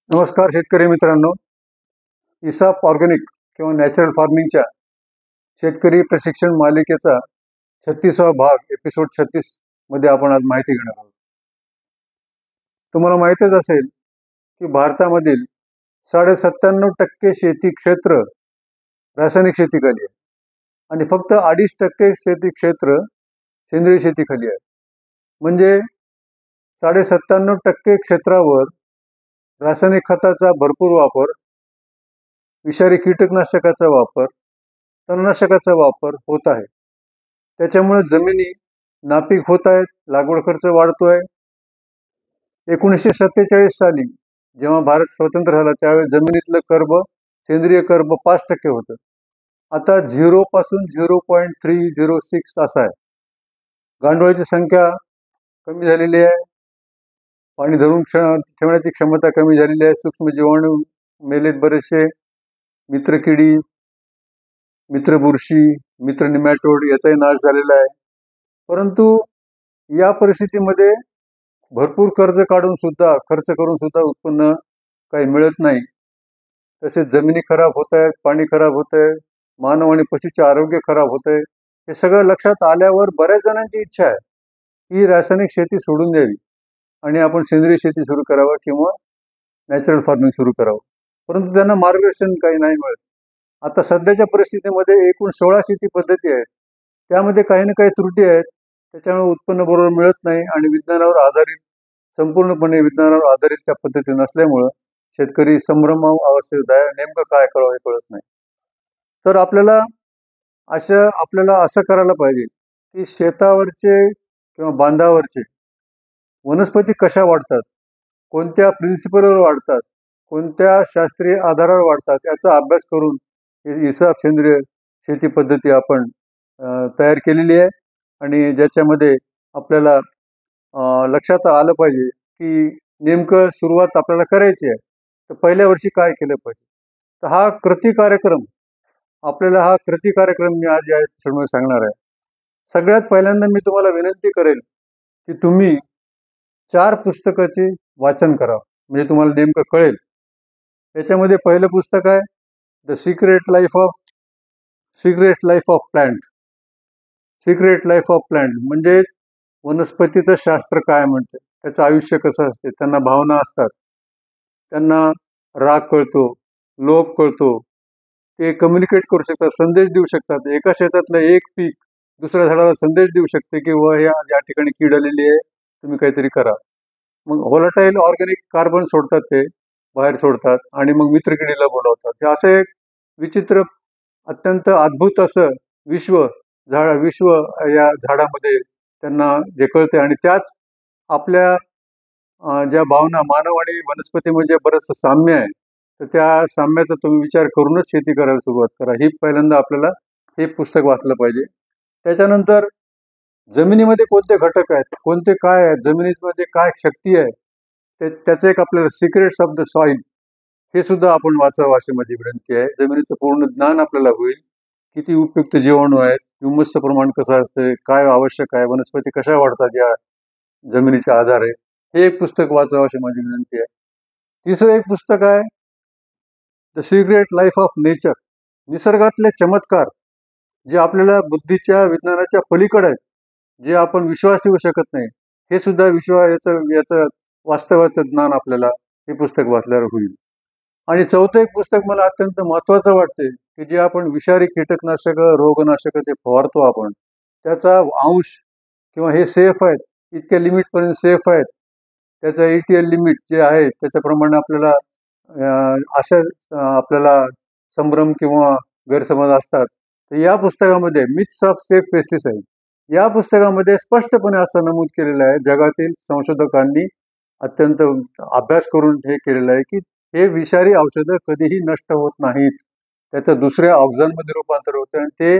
नमस्कार शेतकरी मित्रांनो. इसाप ऑर्गॅनिक किंवा नॅचरल फार्मिंगच्या शेतकरी प्रशिक्षण मालिकेचा 36वा भाग एपिसोड 36 मध्ये आपण आज माहिती घेणार आहोत. तुम्हाला माहीतच असेल की भारतामधील 97% शेती क्षेत्र रासायनिक शेतीखाली आहे आणि फक्त 2.5% शेती क्षेत्र सेंद्रिय शेतीखाली आहे. म्हणजे 97% क्षेत्रावर रासायनिक खताचा भरपूर वापर, विषारी कीटकनाशकाचा वापर, तणनाशकाचा वापर होत आहे. त्याच्यामुळे जमिनी नापीक होत आहेत, लागवड खर्च वाढतोय. 1947 साली जेव्हा भारत स्वतंत्र झाला त्यावेळी जमिनीतलं कर्ब, सेंद्रिय कर्ब 5% होतं. आता 0 पासून 0.306 असं आहे. गांडुळाची संख्या कमी झालेली आहे, पाणी धरून ठेवण्याची क्षमता कमी झालेली आहे, सूक्ष्म जीवाणू मेलेत बरेचसे, मित्रकिडी, मित्र बुरशी, मित्र निमॅटोड याचाही नाश झालेला आहे. परंतु या परिस्थितीमध्ये भरपूर खर्च करून सुद्धा उत्पन्न काही मिळत नाही. तसेच जमिनी खराब होत आहेत, पाणी खराब होत आहे, मानव आणि पशूचे आरोग्य खराब होत आहे. हे सगळं लक्षात आल्यावर बऱ्याच जणांची इच्छा आहे की रासायनिक शेती सोडून द्यावी आणि आपण सेंद्रिय शेती सुरू करावं किंवा नॅचरल फार्मिंग सुरू करावं. परंतु त्यांना मार्गदर्शन काही नाही मिळत. आता सध्याच्या परिस्थितीमध्ये एकूण 16 शेती पद्धती आहेत, त्यामध्ये काही ना काही त्रुटी आहेत. त्याच्यामुळे उत्पन्न बरोबर मिळत नाही आणि संपूर्णपणे विज्ञानावर आधारित त्या पद्धती नसल्यामुळं शेतकरी संभ्रम अवस्थेत आहे. नेमकं काय करावं हे कळत नाही. तर आपल्याला असं करायला पाहिजे की शेतावरचे किंवा बांधावरचे वनस्पती कशा वाढतात, कोणत्या प्रिन्सिपलवर वाढतात, कोणत्या शास्त्रीय आधारावर वाढतात याचा अभ्यास करून इसाप सेंद्रिय शेती पद्धती आपण तयार केलेली आहे. आणि ज्याच्यामध्ये आपल्याला लक्षात आलं पाहिजे की नेमकं सुरुवात आपल्याला करायची आहे तर पहिल्या वर्षी काय केलं पाहिजे. तर हा कृती कार्यक्रम मी आज या एपिसोडमध्ये सांगणार आहे. सगळ्यात पहिल्यांदा मी तुम्हाला विनंती करेल की तुम्ही 4 पुस्तकाचे वाचन करा, म्हणजे तुम्हाला नेमकं कळेल. याच्यामध्ये पहिलं पुस्तक आहे the secret life of plant. म्हणजे वनस्पतीचं शास्त्र काय म्हणते, त्याचं आयुष्य कसं असते, त्यांना भावना असतात, त्यांना राग कळतो, लोभ कळतो, ते कम्युनिकेट करू शकतात, संदेश देऊ शकतात. एका शेतातलं एक पीक दुसऱ्या झाडाला संदेश देऊ शकते की या ठिकाणी कीड आलेली आहे, तुम्ही काहीतरी करा. मग व्होलाटाईल ऑर्गॅनिक कार्बन सोडतात, ते बाहेर सोडतात आणि मग मित्रकिडीला बोलवतात. हे असं एक विचित्र, अत्यंत अद्भुत असं विश्व या झाडामध्ये त्यांना जे कळते. आणि त्याच आपल्या ज्या भावना, मानव आणि वनस्पतीमध्ये बरंचसं साम्य आहे, तर त्या साम्याचा तुम्ही विचार करूनच शेती करायला सुरुवात करा. ही पहिल्यांदा आपल्याला हे पुस्तक वाचलं पाहिजे. त्याच्यानंतर जमिनीमध्ये कोणते घटक आहेत, कोणते काय आहेत, जमिनीमध्ये काय शक्ती आहे, त्याचं एक आपल्याला सिक्रेट्स ऑफ द सॉइल हे सुद्धा आपण वाचावं अशी माझी विनंती आहे. जमिनीचं पूर्ण ज्ञान आपल्याला होईल. किती उपयुक्त जीवाणू आहेत, ह्युमसचं प्रमाण कसं असतं, काय आवश्यक आहे, वनस्पती कशा वाढतात या जमिनीच्या आधारे, हे एक पुस्तक वाचावं अशी माझी विनंती आहे. तिसरं एक पुस्तक आहे the secret life of nature. निसर्गातले चमत्कार जे आपल्याला बुद्धीच्या, विज्ञानाच्या पलीकडे आहेत, जे आपण विश्वास ठेवू शकत नाही, हे सुद्धा याचं वास्तवाचं ज्ञान आपल्याला हे पुस्तक वाचल्यावर होईल. आणि चौथं एक पुस्तक मला अत्यंत महत्त्वाचं वाटते की जे आपण विषारी कीटकनाशकं, रोगनाशकं जे फवारतो आपण, त्याचा अंश किंवा हे सेफ आहेत, इतक्या लिमिटपर्यंत सेफ आहेत, त्याचं ATL लिमिट जे आहे त्याच्याप्रमाणे आपल्याला संभ्रम किंवा गैरसमज असतात. तर या पुस्तकामध्ये मिथ्स ऑफ सेफ पेस्टिसाइड या पुस्तकामध्ये स्पष्टपणे असं नमूद केलेलं आहे, जगातील संशोधकांनी अत्यंत अभ्यास करून हे केलेलं आहे की हे विषारी औषधं कधीही नष्ट होत नाहीत. त्याचं दुसऱ्या ऑक्झानमध्ये रूपांतर होतं आणि ते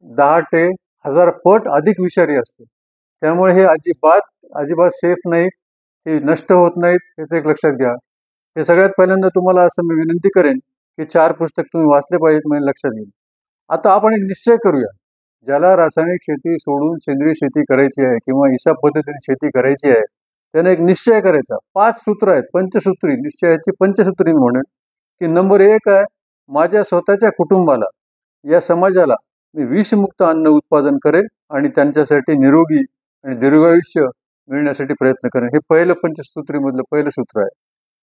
10 ते 1000 पट अधिक विषारी असते. त्यामुळे हे अजिबात सेफ नाहीत, हे नष्ट होत नाहीत, याचं एक लक्षात घ्या. हे सगळ्यात पहिल्यांदा तुम्हाला असं मी विनंती करेन की 4 पुस्तक तुम्ही वाचले पाहिजेत, म्हणजे लक्षात येईल. आता आपण एक निश्चय करूया, ज्याला रासायनिक शेती सोडून सेंद्रिय शेती करायची आहे किंवा इसाप पद्धतीने शेती करायची आहे, त्याने एक निश्चय करायचा. 5 सूत्र आहेत, पंचसूत्री निश्चयाची पंचसूत्री मी म्हणेन, की नंबर 1 आहे, माझ्या स्वतःच्या कुटुंबाला, या समाजाला मी विषमुक्त अन्न उत्पादन करेन आणि त्यांच्यासाठी निरोगी आणि दीर्घायुष्य मिळण्यासाठी प्रयत्न करेन. हे पहिलं पंचसूत्रीमधलं पहिलं सूत्र आहे.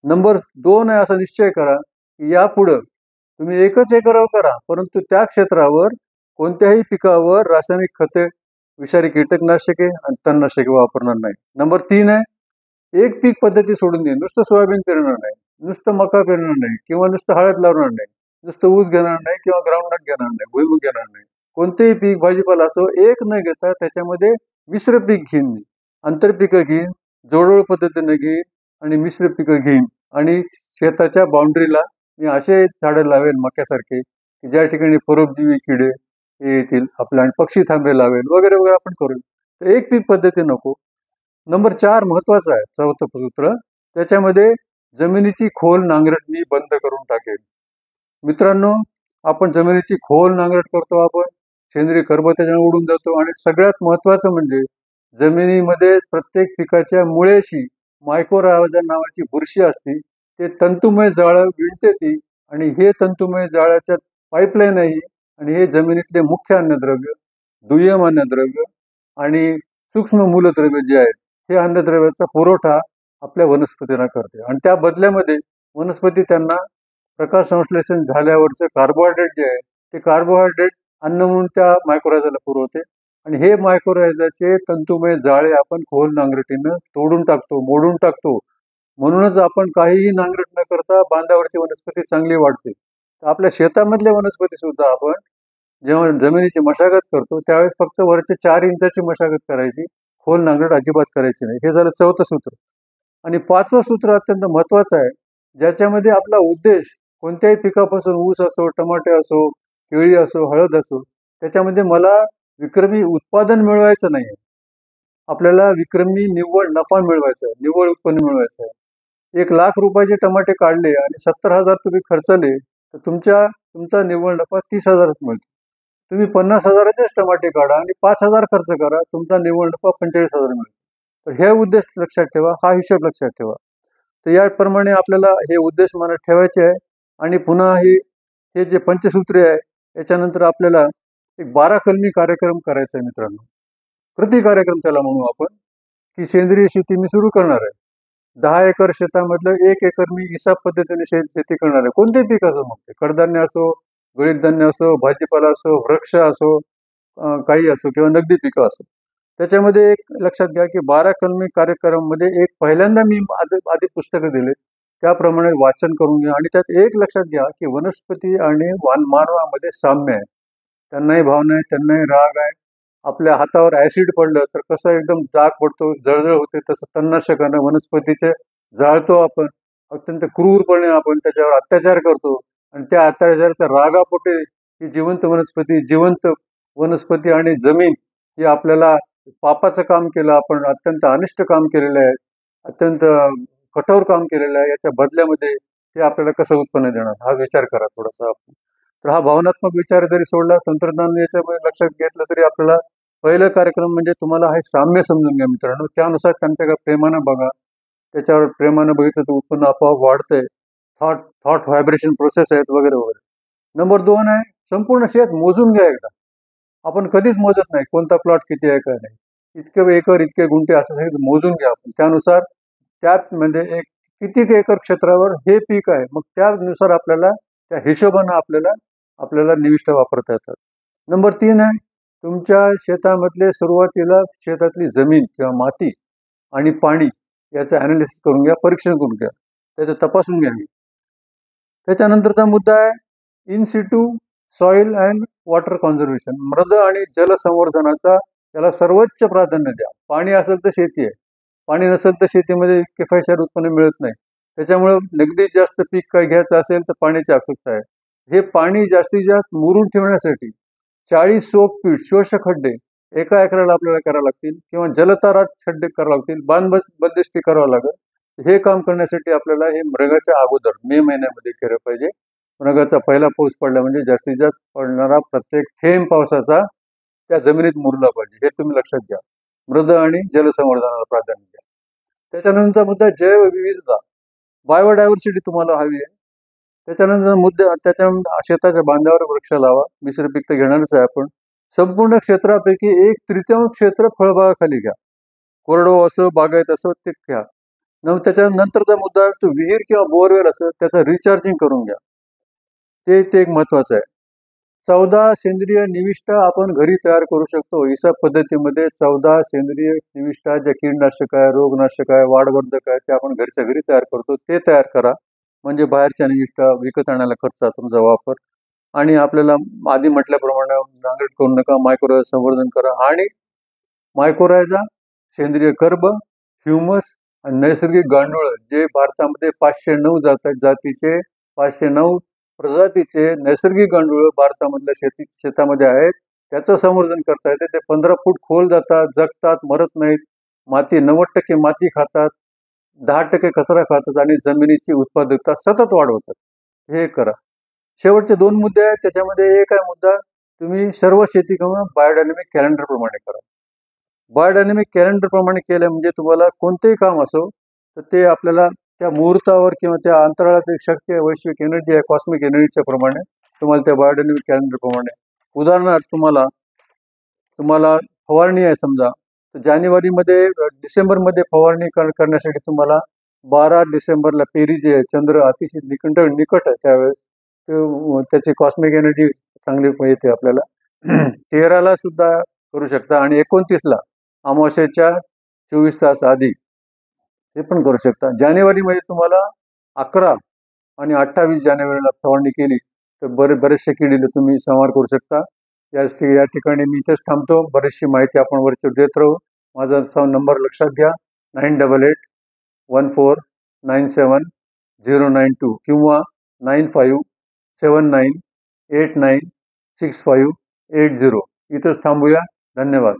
नंबर 2 आहे, असा निश्चय करा की यापुढं तुम्ही 1च एकरावर करा, परंतु त्या क्षेत्रावर कोणत्याही पिकावर रासायनिक खते, विषारी कीटकनाशके आणि तणनाशके वापरणार नाही. नंबर 3 आहे, एक पीक पद्धती सोडून दे. नुसतं सोयाबीन पेरणार नाही, नुसतं मका पेरणार नाही, किंवा नुसतं हळद लावणार नाही, नुसतं ऊस घेणार नाही, किंवा ग्राउंडनट घेणार नाही, भुईमूग घेणार नाही. कोणतेही पीक भाजीपाला असो, एक न घेता त्याच्यामध्ये मिश्र पीक घेईन मी, आंतरपिकं घेईन, जोडोळ पद्धतीने घेईन आणि मिश्र पिकं घेईन. आणि शेताच्या बाउंड्रीला मी असे झाडं लावेल मक्यासारखे की ज्या ठिकाणी परोपजीवी किडे हे येतील आपल्या, आणि पक्षी थांबे लावेल वगैरे वगैरे आपण करू. तर एक पीक पद्धती नको. नंबर 4 महत्वाचं आहे, चौथं सूत्र, त्याच्यामध्ये जमिनीची खोल नांगरटणी बंद करून टाकेल. मित्रांनो, आपण जमिनीची खोल नांगरट करतो, आपण सेंद्रिय कर्ब त्याच्याने उडून जातो, आणि सगळ्यात महत्वाचं म्हणजे जमिनीमध्ये प्रत्येक पिकाच्या मुळेशी मायक्रोरायझा नावाची बुरशी असते. ते तंतुमय जाळं विणते ती, आणि हे तंतुमय जाळ्याच्या पाईपलाईन आहे, आणि हे जमिनीतले मुख्य अन्नद्रव्य, दुय्यम अन्नद्रव्य आणि सूक्ष्म मूलद्रव्य जे आहेत, हे अन्नद्रव्याचा पुरवठा आपल्या वनस्पतींना करते. आणि त्या बदल्यामध्ये वनस्पती त्यांना प्रकाश संश्लेषण झाल्यावरचं कार्बोहायड्रेट जे आहे, ते कार्बोहायड्रेट अन्न म्हणून त्या मायक्रोरायझाला पुरवते. आणि हे मायक्रोरायझाचे तंतुमय जाळे आपण खोल नांगरटीनं तोडून टाकतो, मोडून टाकतो. म्हणूनच आपण काहीही नांगरट न करता बांधावरची वनस्पती चांगली वाढते. तर आपल्या शेतामधले वनस्पती सुद्धा आपण जेव्हा जमिनीची मशागत करतो त्यावेळेस फक्त वरच्या 4 इंचाची मशागत करायची, खोल नांगरट अजिबात करायची नाही. हे झालं चौथं सूत्र. आणि 5वं सूत्र अत्यंत महत्वाचं आहे, ज्याच्यामध्ये आपला उद्देश कोणत्याही पिकापासून, ऊस असो, टमाटे असो, केळी असो, हळद असो, त्याच्यामध्ये मला विक्रमी उत्पादन मिळवायचं नाही. आपल्याला विक्रमी निव्वळ नफा मिळवायचा आहे, निव्वळ उत्पन्न मिळवायचं आहे. 1,00,000 रुपयाचे टमाटे काढले आणि 70,000 तुम्ही खर्चले, तर तुमचा निव्वळ नफा 30,000 मिळतो. तुम्ही 50,000चेच टमाटे काढा आणि 5,000 खर्च करा, तुमचा निव्वळ नफा 45,000 मिळतो. तर हे उद्देश लक्षात ठेवा, हा हिशोब लक्षात ठेवा. तर याप्रमाणे आपल्याला हे उद्देश मनात ठेवायचे आहे. आणि पुन्हा हे जे पंचसूत्री आहे, याच्यानंतर आपल्याला एक 12 कलमी कार्यक्रम करायचा आहे मित्रांनो. प्रति कार्यक्रम त्याला म्हणू आपण, की सेंद्रिय शेती मी सुरू करणार आहे. 10 एकर शेतामधलं 1 एकर मी हिसाब पद्धतीने शेती करणार आहे. कोणतेही पीक असो, मग ते कडधान्य असो, गळीत धान्य असो, भाजीपाला असो, वृक्ष असो, काही असो, किंवा नगदी पिकं असो. त्याच्यामध्ये एक लक्षात घ्या की 12 कलमी कार्यक्रमामध्ये एक पहिल्यांदा मी आधी पुस्तकं दिले, त्याप्रमाणे वाचन करून घ्या. आणि त्यात एक लक्षात घ्या की वनस्पती आणि मानवामध्ये साम्य आहे. त्यांनाही भावना आहे, त्यांनाही राग आहे. आपल्या हातावर ऍसिड पडलं तर कसं एकदम दाग पडतो, जळजळ होते, तसं तणनाशकानं वनस्पतीचे जाळतो आपण. अत्यंत क्रूरपणे आपण त्याच्यावर अत्याचार करतो, आणि त्या अत्याचाराच्या रागापोटे ही जिवंत वनस्पती आणि जमीन ही आपल्याला पापाचं काम केलं, आपण अत्यंत अनिष्ट काम केलेलं आहे, अत्यंत कठोर काम केलेलं आहे. याच्या बदल्यामध्ये ते आपल्याला कसं उत्पन्न देणार, हा विचार करा थोडासा आपण. तर हा भावनात्मक विचार जरी सोडला, तंत्रज्ञान याच्यामध्ये लक्षात घेतलं, तरी आपल्याला पहिलं कार्यक्रम म्हणजे तुम्हाला हे साम्य समजून घ्या मित्रांनो. त्यानुसार त्यांच्याकडे प्रेमानं बघा, त्याच्यावर प्रेमानं बघितलं तर उत्पन्न आपोआप वाढतंय. थॉट व्हायब्रेशन प्रोसेस आहेत वगैरे वगैरे. नंबर 2 आहे, संपूर्ण शेत मोजून घ्या एकदा. आपण कधीच मोजत नाही कोणता प्लॉट किती आहे काय नाही. इतके एकर, इतके गुंठे असं सगळं मोजून घ्या आपण. त्यानुसार त्यात म्हणजे एक किती एकर क्षेत्रावर हे पीक आहे, मग त्यानुसार आपल्याला त्या हिशोबानं आपल्याला निविष्ठ वापरता येतात. नंबर 3 आहे, तुमच्या शेतामधले सुरुवातीला शेतातली जमीन किंवा माती आणि पाणी याचं ॲनालिसिस करून घ्या, परीक्षण करून घ्या, त्याचं तपासून घ्या. त्याच्यानंतरचा मुद्दा आहे in situ soil and water conservation, मृद आणि जलसंवर्धनाचा त्याला सर्वोच्च प्राधान्य द्या. पाणी असेल तर शेती आहे, पाणी नसेल तर शेतीमध्ये किफायतशीर उत्पन्न मिळत नाही. त्याच्यामुळे नगदीत जास्त पीक काय घ्यायचं असेल तर पाण्याची आवश्यकता आहे. हे पाणी जास्तीत जास्त मुरून ठेवण्यासाठी 40 सोकपीठ शोषक खड्डे एका एकराला आपल्याला करावं लागतील, किंवा जलतारात खड्डे करावं लागतील, बंदिस्ती करावं लागेल. हे काम करण्यासाठी आपल्याला हे मृगाच्या अगोदर मे महिन्यामध्ये केलं पाहिजे. मृगाचा पहिला पाऊस पडला म्हणजे जास्तीत जास्त पडणारा प्रत्येक थेंब पावसाचा त्या जमिनीत मुरला पाहिजे, हे तुम्ही लक्षात घ्या. मृद आणि जलसंवर्धनाला प्राधान्य द्या. त्याच्यानंतर मुद्दा जैवविविधता, बायोडायव्हर्सिटी तुम्हाला हवी आहे. त्याच्यानंतर त्याच्यानंतर शेताच्या बांधावर वृक्ष लावा. मिश्र पीक तर घेणारच आहे आपण. संपूर्ण क्षेत्रापैकी 1/3 क्षेत्र फळबागाखाली घ्या. कोरडवाहू असो, बागायत असो, ते घ्या. त्याच्यानंतरचा मुद्दा तो विहीर किंवा बोरवेल असं त्याचं रिचार्जिंग करून घ्या. ते एक महत्वाचं आहे. 14 सेंद्रिय निविष्ठा आपण घरी तयार करू शकतो. इसा पद्धतीमध्ये 14 सेंद्रिय निविष्ठा, ज्या कीडनाशक आहे, रोगनाशक आहे, वाढवर्धक आहे, ते आपण घरच्या घरी तयार करतो. ते तयार करा. म्हणजे बाहेरच्या निविष्ठा विकत आणायला खर्च तुमचा वापर. आणि आपल्याला आधी म्हटल्याप्रमाणे नांगरट करू नका. मायक्रोरायझा संवर्धन करा. आणि मायक्रोरायझा, सेंद्रिय कर्ब, ह्युमस आणि नैसर्गिक गांडूळ, जे भारतामध्ये 509 जातीचे 509 प्रजातीचे नैसर्गिक गांडूळ भारतामधल्या शेतामध्ये आहेत. त्याचं संवर्धन करता येते. ते 15 फूट खोल जातात, जगतात, मरत नाहीत. माती 90% माती खातात, 10% कचरा खातात आणि जमिनीची उत्पादकता सतत वाढवतात. हे करा. शेवटचे 2 मुद्दे आहेत. त्याच्यामध्ये एक आहे मुद्दा, तुम्ही सर्व शेती किंवा बायोडायनॅमिक कॅलेंडर प्रमाणे करा. बायोडायनॅमिक कॅलेंडर प्रमाणे केलं म्हणजे तुम्हाला कोणतेही काम असो तर ते आपल्याला त्या मुहूर्तावर किंवा त्या अंतराळातील शक्ती आहे, वैश्विक एनर्जी आहे, कॉस्मिक एनर्जीच्या प्रमाणे तुम्हाला त्या बायोडायनॅमिक कॅलेंडर प्रमाणे. उदाहरणार्थ तुम्हाला फवारणी आहे समजा, तर जानेवारीमध्ये डिसेंबरमध्ये फवारणी करण्यासाठी तुम्हाला 12 डिसेंबरला पेरी जे आहे, चंद्र अतिशय निकट आहे त्यावेळेस, त्याची कॉस्मिक एनर्जी चांगली येते आपल्याला. 13ला सुद्धा करू शकता आणि 29ला अमावस्येच्या 24 तास आधी हे पण करू शकता. जानेवारीमध्ये तुम्हाला 11 आणि 28 जानेवारीला फवारणी केली तर बरेचसे किडीला तुम्ही संहार करू शकता. या ठिकाणी मी इथेच थांबतो. बरीचशी माहिती आपण वरचेवर देत राहू. माझा नंबर लक्षात घ्या, 9814497092 किंवा 9579896580. इथंच थांबूया. धन्यवाद.